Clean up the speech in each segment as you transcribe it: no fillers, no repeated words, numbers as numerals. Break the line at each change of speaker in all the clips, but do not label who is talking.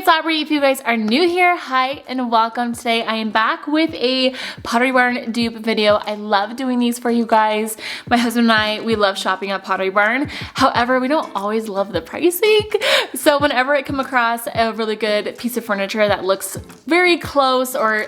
it's Aubrey. If you guys are new here, hi and welcome. Today I am back with a Pottery Barn dupe video. I love doing these for you guys. My husband and I, we love shopping at Pottery Barn. However, we don't always love the pricing. So whenever I come across a really good piece of furniture that looks very close or,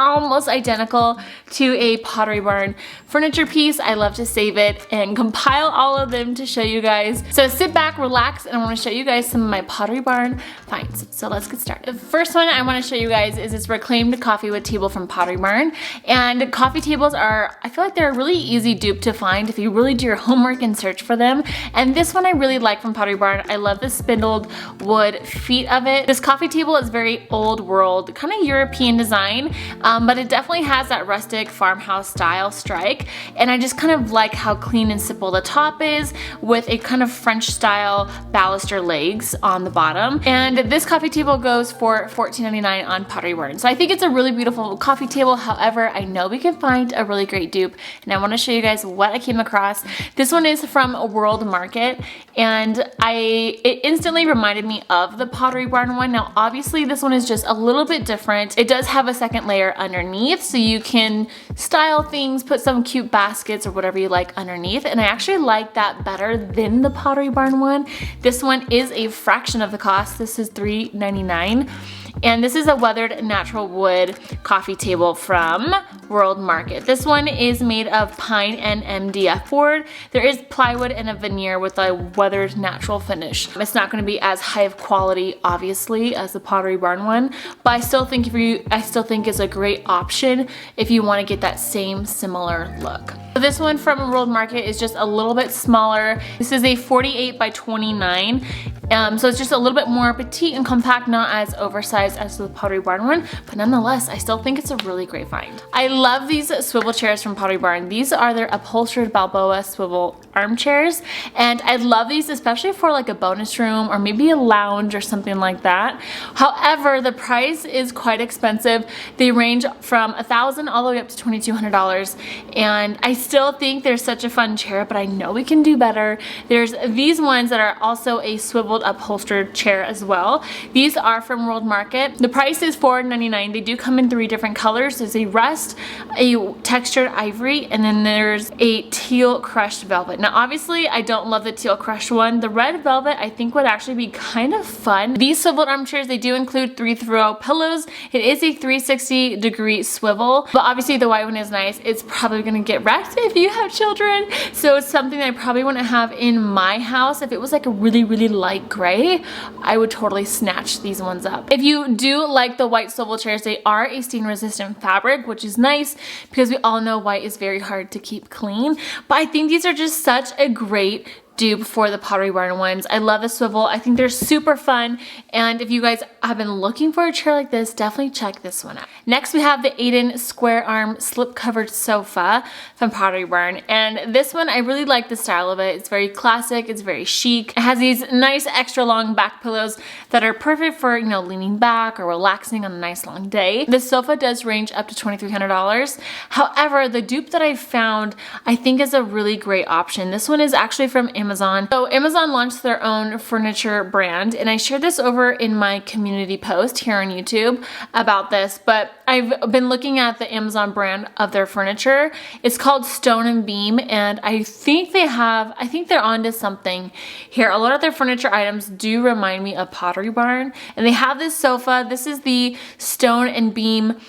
almost identical to a Pottery Barn furniture piece, I love to save it and compile all of them to show you guys. So sit back, relax, and I want to show you guys some of my Pottery Barn finds. So let's get started. The first one I want to show you guys is this reclaimed coffee wood table from Pottery Barn. And coffee tables are, I feel like they're a really easy dupe to find if you really do your homework and search for them. And this one I really like from Pottery Barn. I love the spindled wood feet of it. This coffee table is very old world, kind of European design. But it definitely has that rustic farmhouse style strike, and I just kind of like how clean and simple the top is with a kind of French style baluster legs on the bottom. And this coffee table goes for $14.99 on Pottery Barn. So I think it's a really beautiful coffee table. However, I know we can find a really great dupe, and I want to show you guys what I came across. This one is from World Market, and it instantly reminded me of the Pottery Barn one. Now obviously this one is just a little bit different. It does have a second layer underneath, so you can style things, put some cute baskets or whatever you like underneath, and I actually like that better than the Pottery Barn one. This one is a fraction of the cost. This is $3.99. And this is a weathered natural wood coffee table from World Market. This one is made of pine and MDF board. There is plywood and a veneer with a weathered natural finish. It's not going to be as high of quality, obviously, as the Pottery Barn one, but I still think it's a great option if you want to get that same similar look. So this one from World Market is just a little bit smaller. This is a 48 by 29. So it's just a little bit more petite and compact, not as oversized as the Pottery Barn one, but nonetheless, I still think it's a really great find. I love these swivel chairs from Pottery Barn. These are their Upholstered Balboa swivel armchairs, and I love these especially for like a bonus room or maybe a lounge or something like that. However, the price is quite expensive. They range from $1,000 all the way up to $2,200, and I still think they're such a fun chair, but I know we can do better. There's these ones that are also a swiveled upholstered chair as well. These are from World Market. The price is $4.99. They do come in 3 different colors. There's a rust, a textured ivory, and then there's a teal crushed velvet. Now obviously I don't love the teal crushed one. The red velvet I think would actually be kind of fun. These swiveled armchairs, they do include 3-throw pillows. It is a 360-degree swivel, but obviously the white one is nice. It's probably gonna get wrecked if you have children, so it's something I probably wouldn't have in my house. If it was like a really light gray, I would totally snatch these ones up. If you do like the white swivel chairs, they are a stain resistant fabric, which is nice because we all know white is very hard to keep clean, but I think these are just such a great dupe for the Pottery Barn ones. I love the swivel. I think they're super fun, and if you guys have been looking for a chair like this, definitely check this one out. Next we have the Ayden square arm slip covered sofa from Pottery Barn, and this one I really like the style of it. It's very classic, it's very chic. It has these nice extra long back pillows that are perfect for leaning back or relaxing on a nice long day. The sofa does range up to $2,300. However, the dupe that I found I think is a really great option. This one is actually from Amazon. So Amazon launched their own furniture brand, and I shared this over in my community post here on YouTube about this, but I've been looking at the Amazon brand of their furniture. It's called Stone and Beam, and I think they're onto something here. A lot of their furniture items do remind me of Pottery Barn, and they have this sofa. This is the Stone and Beam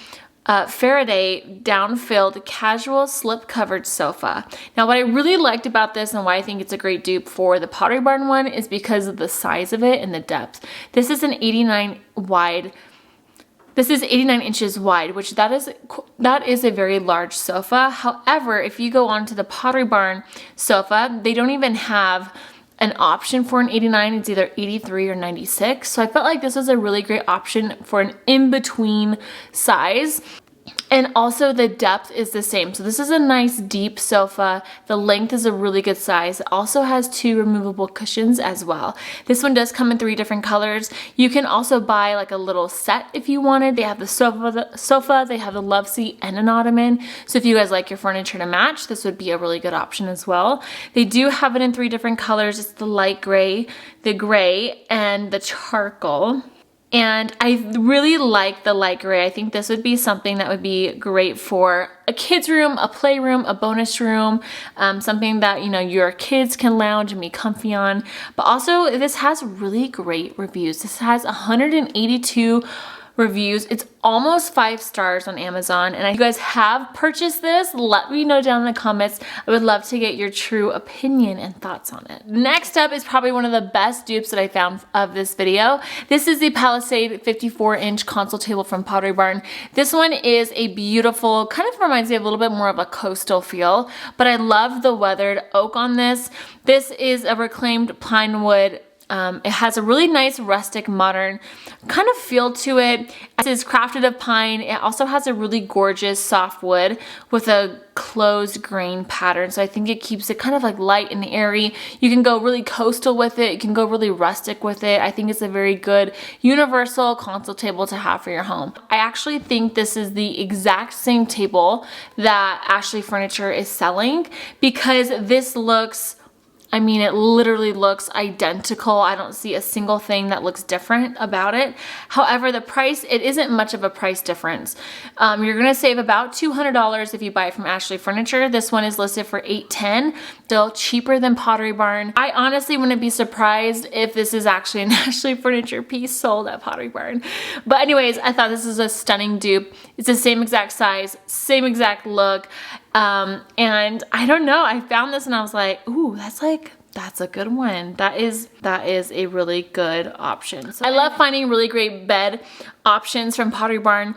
Faraday down-filled casual slip covered sofa. Now what I really liked about this and why I think it's a great dupe for the Pottery Barn one is because of the size of it and the depth. This is an 89 inches wide, which that is a very large sofa. However, if you go on to the Pottery Barn sofa, they don't even have an option for an 89. It's either 83 or 96. So I felt like this was a really great option for an in-between size. And also the depth is the same. So this is a nice deep sofa. The length is a really good size. It also has 2 removable cushions as well. This one does come in 3 different colors. You can also buy like a little set if you wanted. They have the sofa, they have the love seat and an ottoman. So if you guys like your furniture to match, this would be a really good option as well. They do have it in 3 different colors. It's the light gray, the gray, and the charcoal. And I really like the light gray. I think this would be something that would be great for a kid's room, a playroom, a bonus room, something that, you know, your kids can lounge and be comfy on. But also this has really great reviews. This has 182 reviews. It's almost 5 stars on Amazon, and if you guys have purchased this, let me know down in the comments. I would love to get your true opinion and thoughts on it. Next up is probably one of the best dupes that I found of this video. This is the Palisade 54-inch console table from Pottery Barn. This one is a beautiful, kind of reminds me of a little bit more of a coastal feel, but I love the weathered oak on this. This is a reclaimed pine wood. It has a really nice rustic modern kind of feel to it. It is crafted of pine. It also has a really gorgeous soft wood with a closed grain pattern. So I think it keeps it kind of like light and airy. You can go really coastal with it. You can go really rustic with it. I think it's a very good universal console table to have for your home. I actually think this is the exact same table that Ashley Furniture is selling, because this looks, I mean, it literally looks identical. I don't see a single thing that looks different about it. However, the price, it isn't much of a price difference. You're gonna save about $200 if you buy it from Ashley Furniture. This one is listed for $810, still cheaper than Pottery Barn. I honestly wouldn't be surprised if this is actually an Ashley Furniture piece sold at Pottery Barn. But anyways, I thought this is a stunning dupe. It's the same exact size, same exact look. And I don't know, I found this and I was like, ooh, that's a good one. That is a really good option. So I love finding really great bed options from Pottery Barn.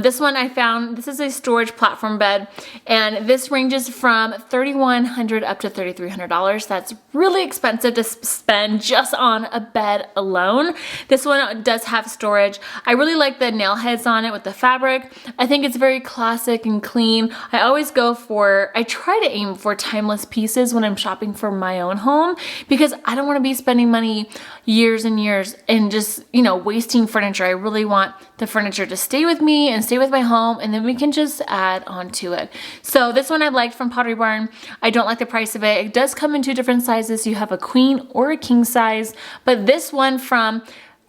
This one I found, this is a storage platform bed, and this ranges from $3,100 up to $3,300. That's really expensive to spend just on a bed alone. This one does have storage. I really like the nail heads on it with the fabric. I think it's very classic and clean. I always go for, I try to aim for timeless pieces when I'm shopping for my own home, because I don't want to be spending money years and years and just, you know, wasting furniture. I really want the furniture to stay with me and stay with my home, and then we can just add on to it. So this one I liked from Pottery Barn. I don't like the price of it. It does come in 2 different sizes. You have a queen or a king size, but this one from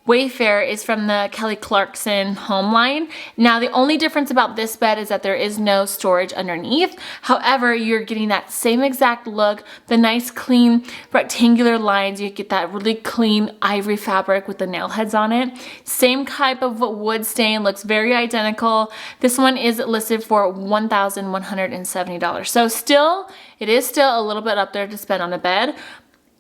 Wayfair is from the Kelly Clarkson home line. Now the only difference about this bed is that there is no storage underneath. However, you're getting that same exact look, the nice clean rectangular lines. You get that really clean ivory fabric with the nail heads on it. Same type of wood stain, looks very identical. This one is listed for $1,170. So still, it is still a little bit up there to spend on a bed.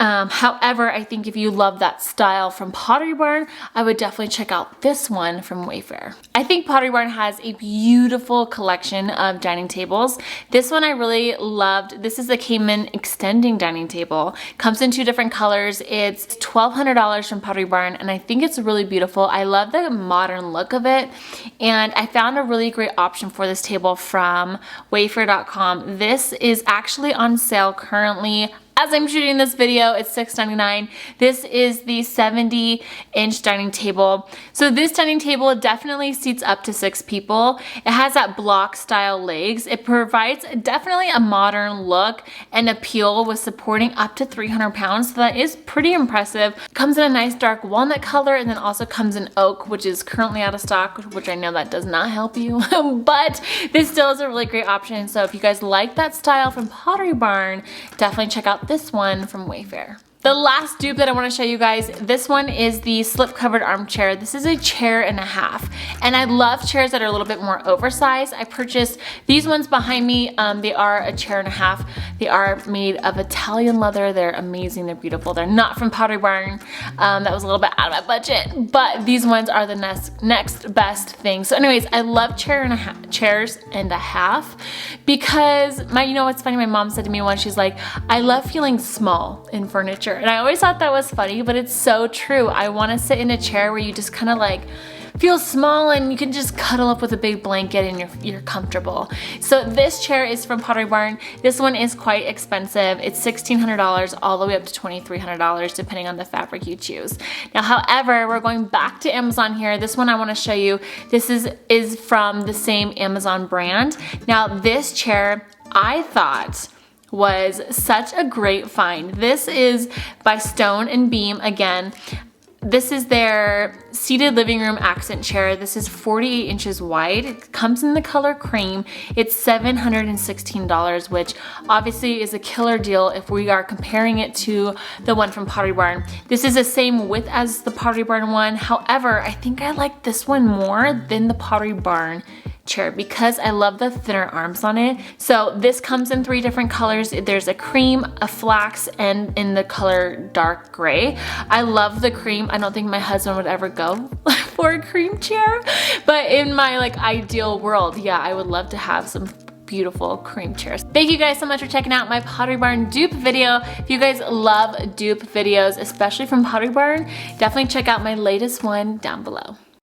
However, I think if you love that style from Pottery Barn, I would definitely check out this one from Wayfair. I think Pottery Barn has a beautiful collection of dining tables. This one I really loved. This is the Cayman extending dining table. Comes in 2 different colors. It's $1,200 from Pottery Barn, and I think it's really beautiful. I love the modern look of it, and I found a really great option for this table from Wayfair.com. This is actually on sale currently. As I'm shooting this video, it's $6.99. This is the 70-inch dining table. So this dining table definitely seats up to 6 people. It has that block style legs. It provides definitely a modern look and appeal with supporting up to 300 pounds. So that is pretty impressive. Comes in a nice dark walnut color, and then also comes in oak, which is currently out of stock, which I know that does not help you. But this still is a really great option. So if you guys like that style from Pottery Barn, definitely check out this one from Wayfair. The last dupe that I want to show you guys, this one is the Slipcovered armchair. This is a chair and a half, and I love chairs that are a little bit more oversized. I purchased these ones behind me. They are a chair and a half. They are made of Italian leather. They're amazing. They're beautiful. They're not from Pottery Barn. That was a little bit out of my budget, but these ones are the next best thing. So anyways, I love chairs and a half because you know what's funny? My mom said to me once, she's like, I love feeling small in furniture. And I always thought that was funny, but it's so true. I want to sit in a chair where you just kind of like feel small and you can just cuddle up with a big blanket and you're comfortable. So this chair is from Pottery Barn. This one is quite expensive. It's $1,600 all the way up to $2,300 depending on the fabric you choose. Now, however, we're going back to Amazon here. This one I want to show you. This is from the same Amazon brand. Now, this chair I thought was such a great find. This is by Stone and Beam again. This is their seated living room accent chair. This is 48 inches wide. It comes in the color cream. It's $716, which obviously is a killer deal if we are comparing it to the one from Pottery Barn. This is the same width as the Pottery Barn one. However, I think I like this one more than the Pottery Barn chair because I love the thinner arms on it. So this comes in 3 different colors. There's a cream, a flax, and in the color dark gray. I love the cream. I don't think my husband would ever go for a cream chair, but in my like ideal world, yeah, I would love to have some beautiful cream chairs. Thank you guys so much for checking out my Pottery Barn dupe video. If you guys love dupe videos, especially from Pottery Barn, definitely check out my latest one down below.